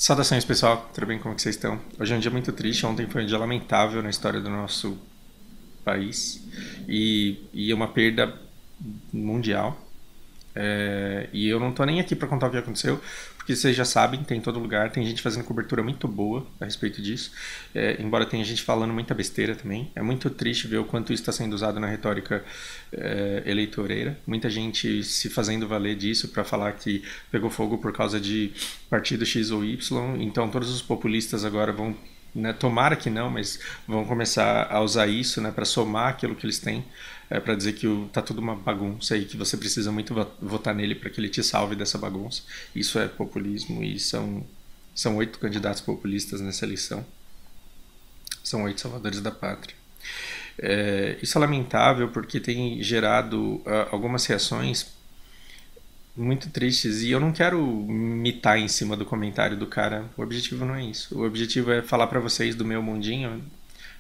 Saudações, pessoal. Tudo bem? Como que vocês estão? Hoje é um dia muito triste. Ontem foi um dia lamentável na história do nosso país e é uma perda mundial. E eu não tô nem aqui para contar o que aconteceu, porque vocês já sabem, tem em todo lugar, tem gente fazendo cobertura muito boa a respeito disso, embora tenha gente falando muita besteira também. É muito triste ver o quanto isso está sendo usado na retórica eleitoreira. Muita gente se fazendo valer disso para falar que pegou fogo por causa de partido X ou Y. Então todos os populistas agora vão, né, tomara que não, mas vão começar a usar isso, né, para somar aquilo que eles têm, para dizer que tá tudo uma bagunça e que você precisa muito votar nele para que ele te salve dessa bagunça. Isso é populismo e são 8 candidatos populistas nessa eleição. São 8 salvadores da pátria. Isso é lamentável porque tem gerado algumas reações muito tristes e eu não quero mitar em cima do comentário do cara. O objetivo não é isso. O objetivo é falar para vocês do meu mundinho,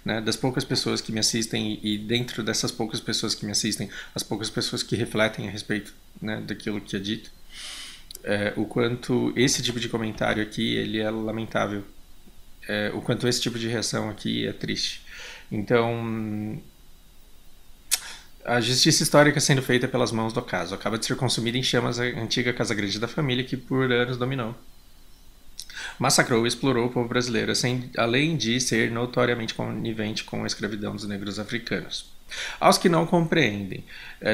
né, das poucas pessoas que me assistem e dentro dessas poucas pessoas que me assistem, as poucas pessoas que refletem a respeito, né, daquilo que é dito, o quanto esse tipo de comentário aqui ele é lamentável, o quanto esse tipo de reação aqui é triste. Então, a justiça histórica sendo feita pelas mãos do acaso acaba de ser consumida em chamas a antiga Casa Grande da Família que por anos dominou, massacrou e explorou o povo brasileiro, além de ser notoriamente conivente com a escravidão dos negros africanos. Aos que não compreendem,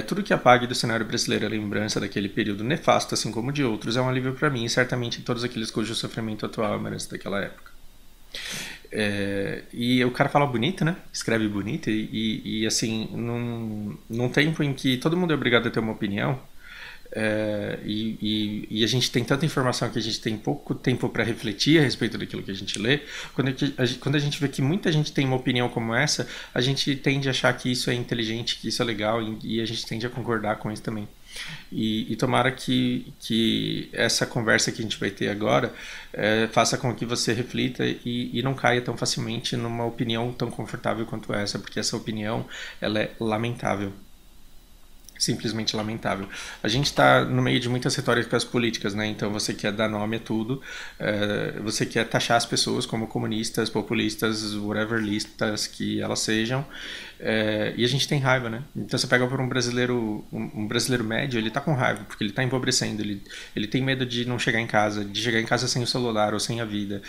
tudo que apague do cenário brasileiro a lembrança daquele período nefasto, assim como de outros, é um alívio para mim e certamente todos aqueles cujo sofrimento atual é uma herança daquela época. E o cara fala bonito, né? Escreve bonito e assim, num tempo em que todo mundo é obrigado a ter uma opinião, e a gente tem tanta informação que a gente tem pouco tempo para refletir a respeito daquilo que a gente lê. Quando a gente vê que muita gente tem uma opinião como essa, a gente tende a achar que isso é inteligente, que isso é legal e a gente tende a concordar com isso também. E tomara que essa conversa que a gente vai ter agora faça com que você reflita e não caia tão facilmente numa opinião tão confortável quanto essa, porque essa opinião ela é lamentável. Simplesmente lamentável. A gente está no meio de muitas retóricas políticas, né? Então você quer dar nome a tudo, você quer taxar as pessoas como comunistas, populistas, whatever listas que elas sejam, e a gente tem raiva, né? Então você pega por um brasileiro médio, ele tá com raiva porque ele tá empobrecendo, ele tem medo de não chegar em casa, de chegar em casa sem o celular ou sem a vida,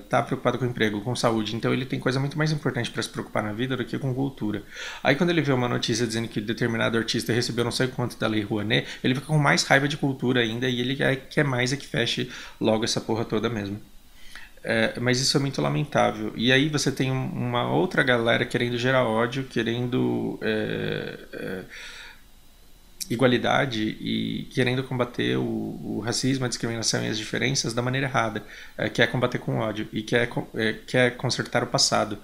tá preocupado com o emprego, com saúde, então ele tem coisa muito mais importante para se preocupar na vida do que com cultura. Aí quando ele vê uma notícia dizendo que determinado artista recebeu não sei quanto da Lei Rouanet, ele fica com mais raiva de cultura ainda e ele quer mais que feche logo essa porra toda mesmo. Mas isso é muito lamentável. E aí você tem uma outra galera querendo gerar ódio, querendo igualdade e querendo combater o racismo, a discriminação e as diferenças da maneira errada, quer combater com ódio e quer consertar o passado.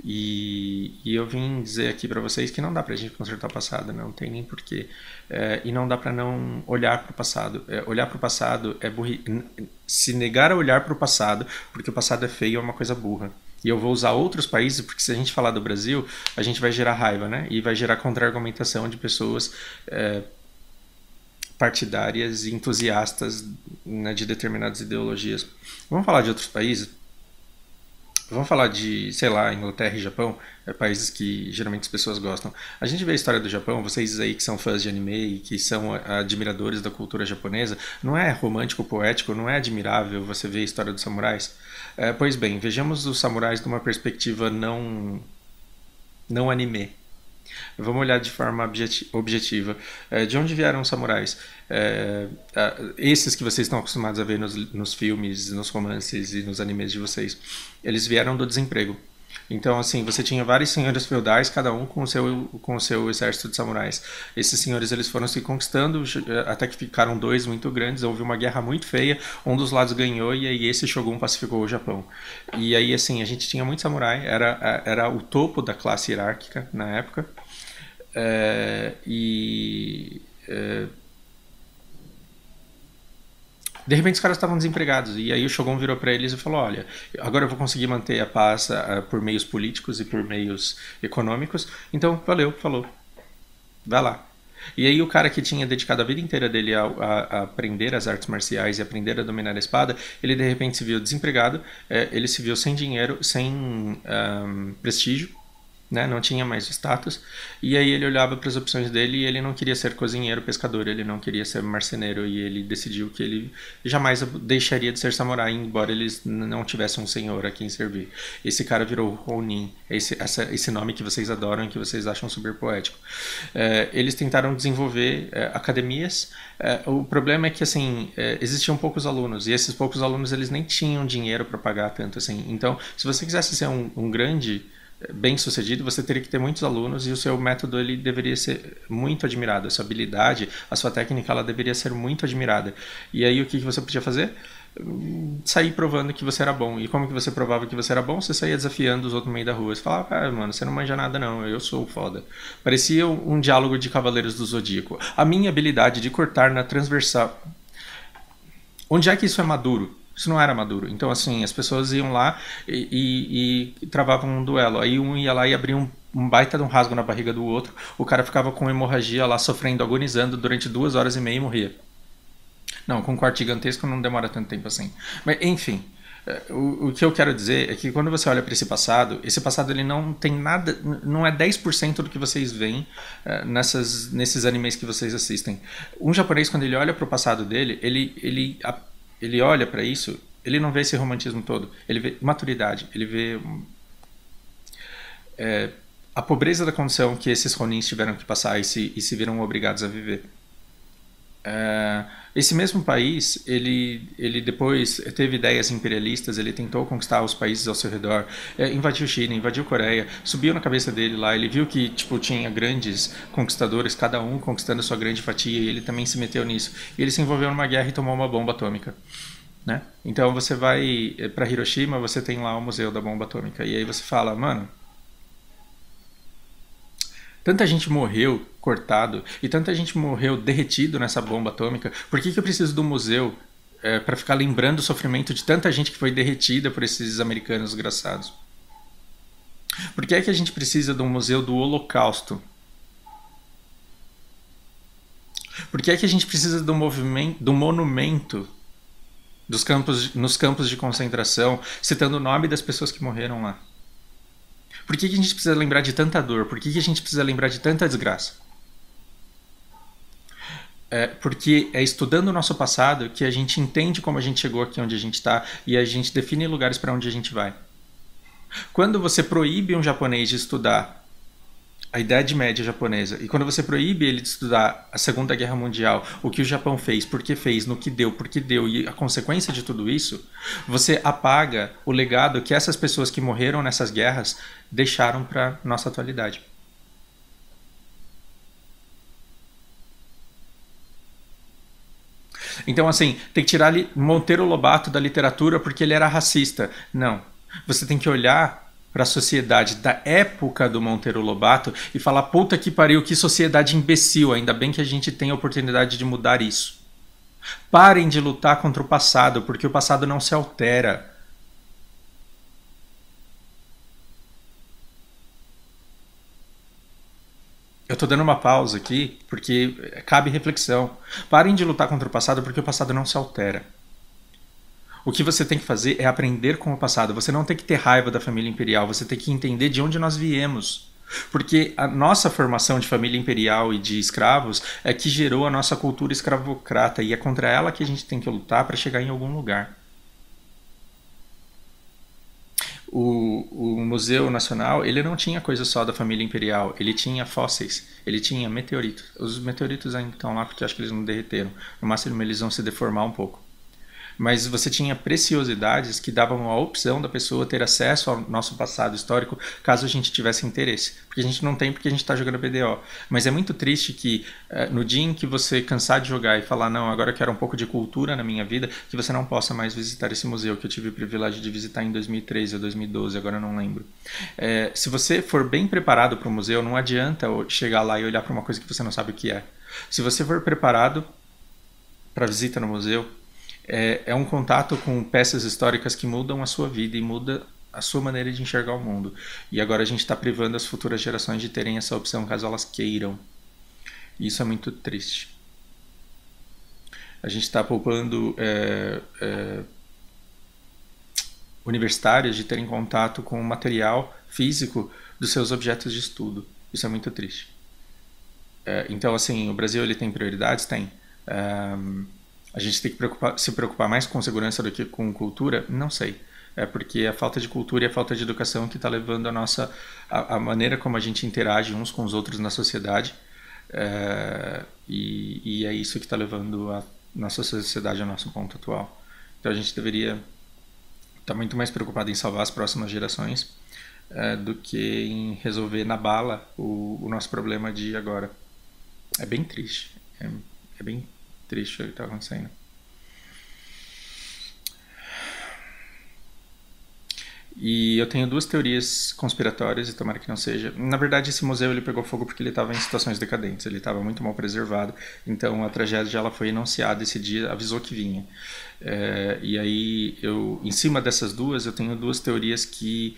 E eu vim dizer aqui para vocês que não dá pra gente consertar o passado, não tem nem porquê. E não dá pra não olhar para o passado. Olhar para o passado é se negar a olhar para o passado, porque o passado é feio, é uma coisa burra. E eu vou usar outros países, porque se a gente falar do Brasil, a gente vai gerar raiva, né? E vai gerar contra-argumentação de pessoas partidárias e entusiastas, né, de determinadas ideologias. Vamos falar de outros países? Vamos falar de, sei lá, Inglaterra e Japão, países que geralmente as pessoas gostam. A gente vê a história do Japão, vocês aí que são fãs de anime e que são admiradores da cultura japonesa, não é romântico, poético, não é admirável você ver a história dos samurais? Pois bem, vejamos os samurais de uma perspectiva não anime. Vamos olhar de forma objetiva. De onde vieram os samurais? Esses que vocês estão acostumados a ver nos filmes, nos romances e nos animes de vocês. Eles vieram do desemprego. Então, assim, você tinha vários senhores feudais, cada um com o seu exército de samurais. Esses senhores eles foram se conquistando até que ficaram dois muito grandes. Houve uma guerra muito feia, um dos lados ganhou e aí esse Shogun pacificou o Japão. E aí, assim, a gente tinha muito samurai, era o topo da classe hierárquica na época. De repente os caras estavam desempregados e aí o Shogun virou para eles e falou: olha, agora eu vou conseguir manter a paz por meios políticos e por meios econômicos, então valeu, falou, vai lá. E aí o cara que tinha dedicado a vida inteira dele a aprender as artes marciais e aprender a dominar a espada, ele de repente se viu desempregado, ele se viu sem dinheiro, sem prestígio, né? Não tinha mais status. E aí ele olhava para as opções dele e ele não queria ser cozinheiro, pescador, ele não queria ser marceneiro e ele decidiu que ele jamais deixaria de ser samurai, embora eles não tivessem um senhor a quem servir. Esse cara virou Ronin, esse nome que vocês adoram e que vocês acham super poético. Eles tentaram desenvolver academias. O problema é que assim existiam poucos alunos e esses poucos alunos eles nem tinham dinheiro para pagar tanto assim. Então, se você quisesse ser um grande bem sucedido, você teria que ter muitos alunos e o seu método ele deveria ser muito admirado, a sua habilidade, a sua técnica ela deveria ser muito admirada. E aí o que você podia fazer? Sair provando que você era bom. E como que você provava que você era bom? Você saía desafiando os outros no meio da rua. Você falava, mano, você não manja nada não, eu sou foda. Parecia um diálogo de Cavaleiros do Zodíaco. A minha habilidade de cortar na transversal. Onde é que isso é maduro? Isso não era maduro. Então, assim, as pessoas iam lá e travavam um duelo. Aí um ia lá e abria um baita de um rasgo na barriga do outro. O cara ficava com hemorragia lá, sofrendo, agonizando durante 2 horas e meia e morria. Não, com um corte gigantesco não demora tanto tempo assim. Mas, enfim, o que eu quero dizer é que quando você olha para esse passado ele não tem nada, não é 10% do que vocês veem nesses animes que vocês assistem. Um japonês, quando ele olha para o passado dele, ele olha para isso, ele não vê esse romantismo todo, ele vê maturidade, ele vê a pobreza da condição que esses Ronins tiveram que passar e se viram obrigados a viver. Esse mesmo país, ele depois teve ideias imperialistas, ele tentou conquistar os países ao seu redor, invadiu China, invadiu Coreia, subiu na cabeça dele lá, ele viu que tipo, tinha grandes conquistadores, cada um conquistando a sua grande fatia, e ele também se meteu nisso. E ele se envolveu numa guerra e tomou uma bomba atômica. Né? Então você vai para Hiroshima, você tem lá o Museu da Bomba Atômica, e aí você fala, mano, tanta gente morreu cortado e tanta gente morreu derretido nessa bomba atômica. Por que eu preciso do museu para ficar lembrando o sofrimento de tanta gente que foi derretida por esses americanos desgraçados? Por que é que a gente precisa de um museu do Holocausto? Por que é que a gente precisa do monumento nos campos de concentração, citando o nome das pessoas que morreram lá? Por que a gente precisa lembrar de tanta dor? Por que a gente precisa lembrar de tanta desgraça? Porque é estudando o nosso passado que a gente entende como a gente chegou aqui onde a gente está e a gente define lugares para onde a gente vai. Quando você proíbe um japonês de estudar a Idade Média japonesa, e quando você proíbe ele de estudar a Segunda Guerra Mundial, o que o Japão fez, por que fez, no que deu, por que deu, e a consequência de tudo isso, você apaga o legado que essas pessoas que morreram nessas guerras deixaram para nossa atualidade. Então, assim, tem que tirar Monteiro Lobato da literatura porque ele era racista. Não. Você tem que olhar para a sociedade da época do Monteiro Lobato e falar, puta que pariu, que sociedade imbecil, ainda bem que a gente tem a oportunidade de mudar isso. Parem de lutar contra o passado, porque o passado não se altera. Eu tô dando uma pausa aqui, porque cabe reflexão. Parem de lutar contra o passado, porque o passado não se altera. O que você tem que fazer é aprender com o passado. Você não tem que ter raiva da família imperial, você tem que entender de onde nós viemos. Porque a nossa formação de família imperial e de escravos é que gerou a nossa cultura escravocrata, e é contra ela que a gente tem que lutar para chegar em algum lugar. O Museu Nacional, ele não tinha coisa só da família imperial, ele tinha fósseis, ele tinha meteoritos. Os meteoritos ainda estão lá porque eu acho que eles não derreteram. No máximo eles vão se deformar um pouco. Mas você tinha preciosidades que davam a opção da pessoa ter acesso ao nosso passado histórico caso a gente tivesse interesse. Porque a gente não tem, porque a gente está jogando BDO. Mas é muito triste que no dia em que você cansar de jogar e falar, não, agora eu quero um pouco de cultura na minha vida, que você não possa mais visitar esse museu que eu tive o privilégio de visitar em 2013 ou 2012, agora eu não lembro. Se você for bem preparado para o museu, não adianta chegar lá e olhar para uma coisa que você não sabe o que é. Se você for preparado para visita no museu, é um contato com peças históricas que mudam a sua vida e muda a sua maneira de enxergar o mundo. E agora a gente está privando as futuras gerações de terem essa opção caso elas queiram. E isso é muito triste. A gente está poupando universitários de terem contato com o material físico dos seus objetos de estudo. Isso é muito triste. Então, assim, o Brasil ele tem prioridades? Tem. A gente tem que se preocupar mais com segurança do que com cultura? Não sei. É porque a falta de cultura e a falta de educação que está levando a maneira como a gente interage uns com os outros na sociedade. E é isso que está levando a nossa sociedade ao nosso ponto atual. Então a gente deveria estar muito mais preocupado em salvar as próximas gerações do que em resolver na bala o nosso problema de agora. É bem triste. É bem triste o que está acontecendo. E eu tenho duas teorias conspiratórias, e tomara que não seja. Na verdade, esse museu ele pegou fogo porque ele estava em situações decadentes, ele estava muito mal preservado. Então a tragédia ela foi anunciada esse dia, avisou que vinha. E aí, em cima dessas duas, eu tenho duas teorias que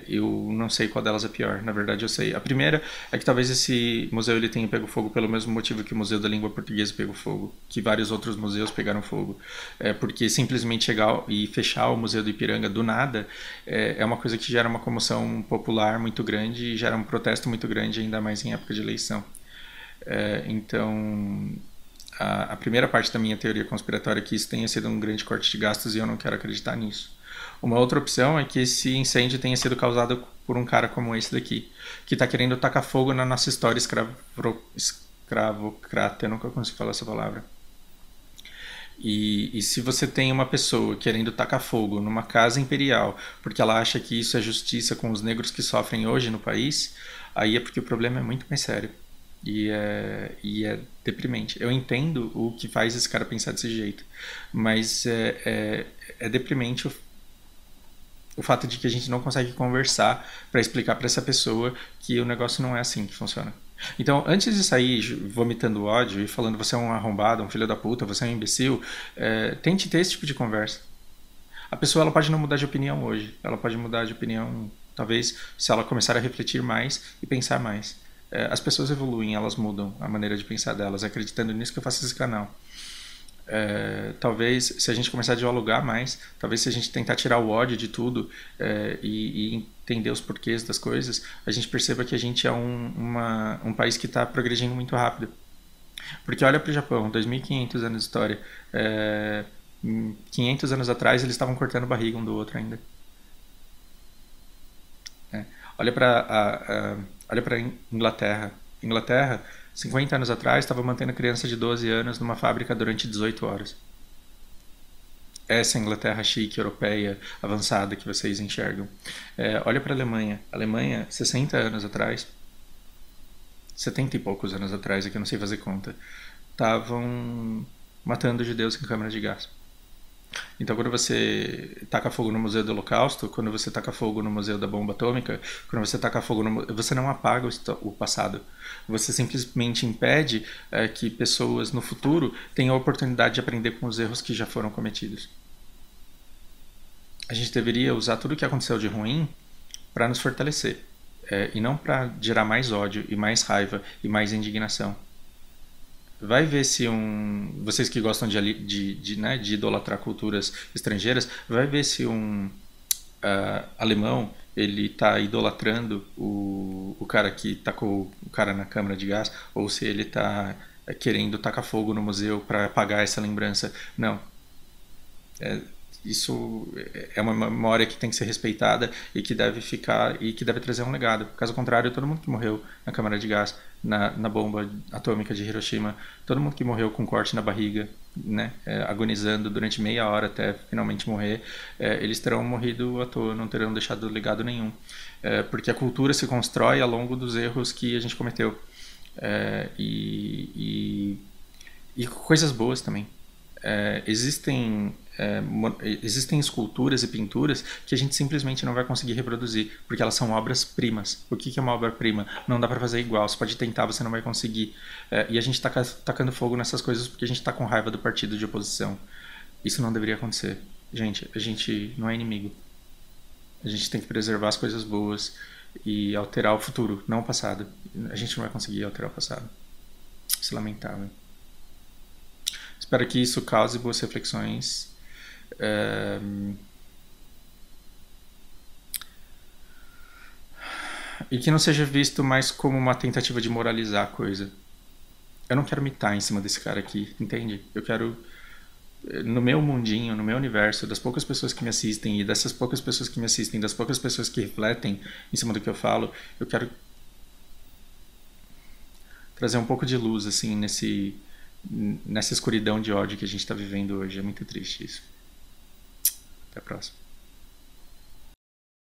eu não sei qual delas é pior. Na verdade, eu sei. A primeira é que talvez esse museu ele tenha pego fogo pelo mesmo motivo que o Museu da Língua Portuguesa pegou fogo, que vários outros museus pegaram fogo. Porque simplesmente chegar e fechar o Museu do Ipiranga do nada é uma coisa que gera uma comoção popular muito grande e gera um protesto muito grande, ainda mais em época de eleição. Então, a primeira parte da minha teoria conspiratória é que isso tenha sido um grande corte de gastos e eu não quero acreditar nisso. Uma outra opção é que esse incêndio tenha sido causado por um cara como esse daqui, que está querendo tacar fogo na nossa história escravocrata, eu nunca consigo falar essa palavra. E se você tem uma pessoa querendo tacar fogo numa casa imperial porque ela acha que isso é justiça com os negros que sofrem hoje no país, aí é porque o problema é muito mais sério. E é deprimente. Eu entendo o que faz esse cara pensar desse jeito, mas é deprimente o fato de que a gente não consegue conversar para explicar para essa pessoa que o negócio não é assim que funciona. Então, antes de sair vomitando ódio e falando você é um arrombado, um filho da puta, você é um imbecil, tente ter esse tipo de conversa. A pessoa ela pode não mudar de opinião hoje, ela pode mudar de opinião talvez se ela começar a refletir mais e pensar mais. As pessoas evoluem, elas mudam a maneira de pensar delas, acreditando nisso que eu faço esse canal. Talvez se a gente começar a dialogar mais, talvez se a gente tentar tirar o ódio de tudo e entender os porquês das coisas, a gente perceba que a gente é um país que está progredindo muito rápido. Porque olha para o Japão, 2.500 anos de história, 500 anos atrás eles estavam cortando barriga um do outro ainda. Olha para Inglaterra. Inglaterra, 50 anos atrás, estava mantendo criança de 12 anos numa fábrica durante 18 horas. Essa é a Inglaterra chique, europeia, avançada que vocês enxergam. Olha para a Alemanha. A Alemanha, 60 anos atrás, 70 e poucos anos atrás, aqui eu não sei fazer conta, estavam matando judeus em câmara de gás. Então, quando você taca fogo no Museu do Holocausto, quando você taca fogo no Museu da Bomba Atômica, quando você taca fogo você não apaga o passado. Você simplesmente impede que pessoas no futuro tenham a oportunidade de aprender com os erros que já foram cometidos. A gente deveria usar tudo o que aconteceu de ruim para nos fortalecer. E não para gerar mais ódio e mais raiva e mais indignação. Vai ver se vocês que gostam de idolatrar culturas estrangeiras, vai ver se um alemão ele está idolatrando o cara que tacou o cara na câmara de gás, ou se ele está querendo tacar fogo no museu para apagar essa lembrança. Não. Isso é uma memória que tem que ser respeitada e que deve ficar e que deve trazer um legado. Caso contrário, todo mundo que morreu na câmara de gás, na bomba atômica de Hiroshima, todo mundo que morreu com corte na barriga, né, agonizando durante meia hora até finalmente morrer, eles terão morrido à toa, não terão deixado legado nenhum. Porque a cultura se constrói ao longo dos erros que a gente cometeu. E coisas boas também. Existem esculturas e pinturas que a gente simplesmente não vai conseguir reproduzir, porque elas são obras-primas. O que é uma obra-prima? Não dá para fazer igual, você pode tentar, você não vai conseguir. E a gente está tacando fogo nessas coisas porque a gente está com raiva do partido de oposição. Isso não deveria acontecer. Gente, a gente não é inimigo. A gente tem que preservar as coisas boas e alterar o futuro, não o passado. A gente não vai conseguir alterar o passado. Isso é lamentável. Espero que isso cause boas reflexões. É, e que não seja visto mais como uma tentativa de moralizar a coisa. Eu não quero mitar em cima desse cara aqui, entende? Eu quero, no meu mundinho, no meu universo, das poucas pessoas que me assistem e dessas poucas pessoas que me assistem, das poucas pessoas que refletem em cima do que eu falo, eu quero trazer um pouco de luz, assim, nessa escuridão de ódio que a gente está vivendo hoje. É muito triste isso. Até a próxima.